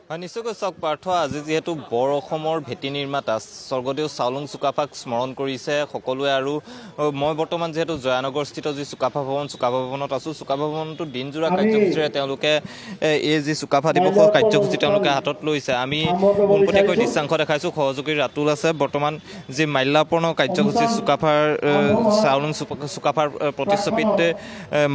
নিশ্চয়কৈ চাওক পাৰ্থ, আজি যিহেতু বৰ অসমৰ ভেটি নিৰ্মাতা স্বৰ্গদেউ চাওলুং চুকাফাক স্মৰণ কৰিছে সকলোৱে। আৰু মই বৰ্তমান যিহেতু জয়ানগৰস্থিত যি চুকাফা ভৱনত আছোঁ, চুকাফা ভৱনটো দিনজোৰা কাৰ্যসূচীৰে তেওঁলোকে এই যি চুকাফা দিৱসৰ কাৰ্যসূচী তেওঁলোকে হাতত লৈছে। আমি পোনপটীয়াকৈ দৃশ্যাংশ দেখাইছোঁ, সহযোগী ৰাতুল আছে। বৰ্তমান যি মাল্যাৰ্পণৰ কাৰ্যসূচী চাওলুং চুকাফাৰ প্ৰতিচ্ছবিত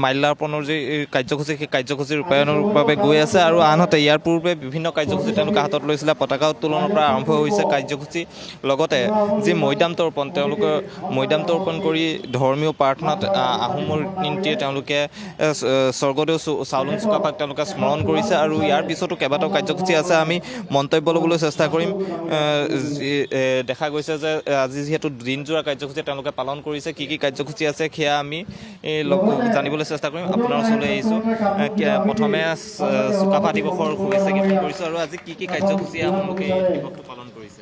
মাল্যাৰ্পণৰ যি কাৰ্যসূচী, সেই কাৰ্যসূচী ৰূপায়ণৰ বাবে গৈ আছে। আৰু আনহাতে ইয়াৰ পূৰ্বে বিভিন্ন কাৰ্যসূচী তেওঁলোকে হাতত লৈছিলে। পতাকা উত্তোলনৰ পৰা আৰম্ভ হৈছে কাৰ্যসূচী। লগতে যি মৈদাম তৰ্পণ, তেওঁলোকে মৈদাম তৰ্পণ কৰি ধৰ্মীয় প্ৰাৰ্থনাত আহোমৰ ৰীতি নীতিৰে তেওঁলোকে স্বৰ্গদেউ চাওলুং চুকাফাক তেওঁলোকে স্মৰণ কৰিছে। আৰু ইয়াৰ পিছতো কেইবাটাও কাৰ্যসূচী আছে, আমি মন্তব্য ল'বলৈ চেষ্টা কৰিম। দেখা গৈছে যে আজি যিহেতু দিনজোৰা কাৰ্যসূচী তেওঁলোকে পালন কৰিছে, কি কাৰ্যসূচী আছে সেয়া আমি জানিবলৈ চেষ্টা কৰিম। আপোনাৰ ওচৰলৈ আহিছোঁ। প্ৰথমে চুকাফা দিৱসৰ শুভেচ্ছা জ্ঞাপন কৰিছোঁ। আৰু আজি কি কাৰ্যসূচী আপোনালোকে এই দিৱসটো পালন কৰিছে?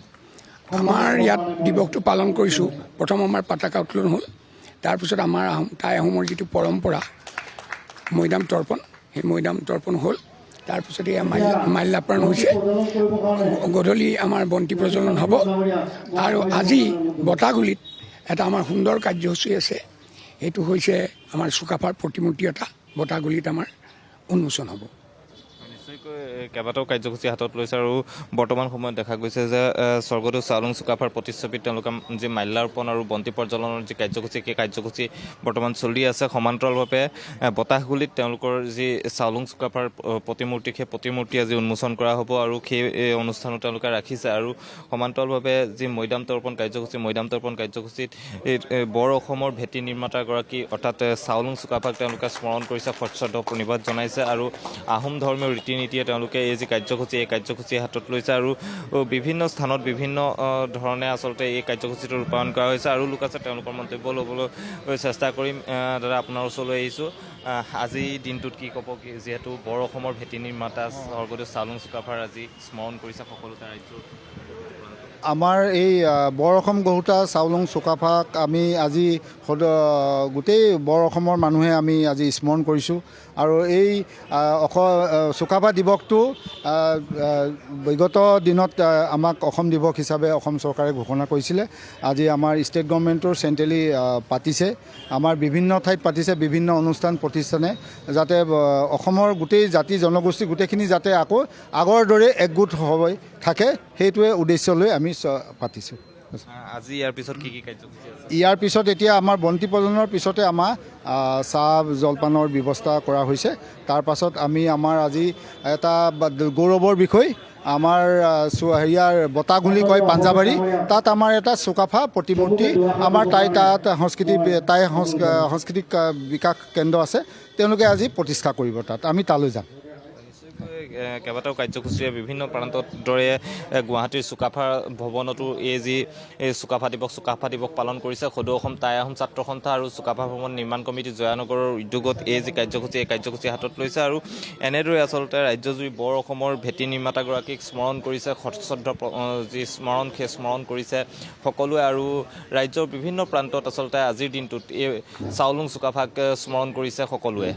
আমাৰ ইয়াত দিৱসটো পালন কৰিছোঁ। প্ৰথম আমাৰ পতাকা উত্তোলন হ'ল, তাৰপিছত আমাৰ টাই আহোমৰ যিটো পৰম্পৰা মৈদাম তৰ্পণ, সেই মৈদাম তৰ্পণ হ'ল। তাৰপিছতে মাল্যাৰ্পণ হৈছে। গধূলি আমাৰ বন্তি প্ৰজ্বলন হ'ব। আৰু আজি বতাহগুলিত এটা আমাৰ সুন্দৰ কাৰ্যসূচী আছে, সেইটো হৈছে আমাৰ চুকাফাৰ প্ৰতিমূৰ্তি এটা বতাহগুলিত আমাৰ উন্মোচন হ'ব। নিশ্চয়কৈ কেইবাটাও কাৰ্যসূচী হাতত লৈছে। আৰু বৰ্তমান সময়ত দেখা গৈছে যে স্বৰ্গদেউ চাওলুং চুকাফাৰ প্ৰতিচ্ছবিত তেওঁলোকে যি মাল্যাৰ্পণ আৰু বন্তি প্ৰজ্বলনৰ যি কাৰ্যসূচী, সেই কাৰ্যসূচী বৰ্তমান চলি আছে। সমান্তৰালভাৱে বতাহগুলিত তেওঁলোকৰ যি চাওলুং চুকাফাৰ প্ৰতিমূৰ্তি, সেই প্ৰতিমূৰ্তি আজি উন্মোচন কৰা হ'ব। আৰু সেই অনুষ্ঠানো তেওঁলোকে ৰাখিছে। আৰু সমান্তৰালভাৱে যি মৈদাম তৰ্পণ কাৰ্যসূচীত বৰ অসমৰ ভেটি নিৰ্মাতাগৰাকী অৰ্থাৎ চাওলুং চুকাফাক তেওঁলোকে স্মৰণ কৰিছে, সশ্ৰদ্ধ প্ৰণিপাত জনাইছে। আৰু আহোম ধৰ্মীয় ৰীতি নীতিয়ে তেওঁলোকে এই যি কাৰ্যসূচী হাতত লৈছে। আৰু বিভিন্ন স্থানত বিভিন্ন ধৰণে আচলতে এই কাৰ্যসূচীটো ৰূপায়ণ কৰা হৈছে। আৰু লোক আছে, তেওঁলোকৰ মন্তব্য ল'বলৈ চেষ্টা কৰিম। দাদা, আপোনাৰ ওচৰলৈ আহিছোঁ। আজি দিনটোত কি ক'ব, যিহেতু বৰ অসমৰ ভেটি নিৰ্মাতা স্বৰ্গদেউ চাওলুং চুকাফাৰ আজি স্মৰণ কৰিছে সকলোতে ৰাজ্য? আমাৰ এই বৰ অসম গঢ়োতা চাওলুং চুকাফাক আমি আজি গোটেই বৰ অসমৰ মানুহে আমি আজি স্মৰণ কৰিছোঁ। আৰু এই চুকাফা দিৱসটো বিগত দিনত আমাক অসম দিৱস হিচাপে অসম চৰকাৰে ঘোষণা কৰিছিলে। আজি আমাৰ ষ্টেট গভৰ্ণমেণ্টৰ চেণ্ট্ৰেলি পাতিছে, আমাৰ বিভিন্ন ঠাইত পাতিছে, বিভিন্ন অনুষ্ঠান প্ৰতিষ্ঠানে, যাতে অসমৰ গোটেই জাতি জনগোষ্ঠী গোটেইখিনি যাতে আকৌ আগৰ দৰে একগোট হৈ থাকে, সেইটোৱে উদ্দেশ্য লৈ আমি পাতিছোঁ। আজি ইয়াৰ পিছত কি কাৰ্যসূচী আছে? ইয়াৰ পিছত এতিয়া আমাৰ বন্তি প্ৰজ্বলনৰ পিছতে আমাৰ চাহ জলপানৰ ব্যৱস্থা কৰা হৈছে। তাৰ পাছত আমাৰ আজি এটা গৌৰৱৰ বিষয়, আমাৰ হেৰিয়াৰ বতাহগুলি কয় পাঞ্জাবাৰী, তাত আমাৰ এটা চুকাফা প্ৰতিমূৰ্তি, আমাৰ তাত সাংস্কৃতিক বিকাশ কেন্দ্ৰ আছে, তেওঁলোকে আজি প্ৰতিষ্ঠা কৰিব। তাত আমি তালৈ যাম। কেইবাটাও কাৰ্যসূচীৰে বিভিন্ন প্ৰান্তত দৰে গুৱাহাটীৰ চুকাফা ভৱনতো এই চুকাফা দিৱস পালন কৰিছে। সদৌ অসম টাই আহোম ছাত্ৰ সন্থা আৰু চুকাফা ভৱন নিৰ্মাণ কমিটি জয়ানগৰৰ উদ্যোগত এই যি কাৰ্যসূচী হাতত লৈছে। আৰু এনেদৰে আচলতে ৰাজ্যজুৰি বৰ অসমৰ ভেটি নিৰ্মাতাগৰাকীক স্মৰণ কৰিছে, সশ্ৰদ্ধ যি সেই স্মৰণ কৰিছে সকলোৱে। আৰু ৰাজ্যৰ বিভিন্ন প্ৰান্তত আচলতে আজিৰ দিনটোত এই চাওলুং চুকাফাক স্মৰণ কৰিছে সকলোৱে।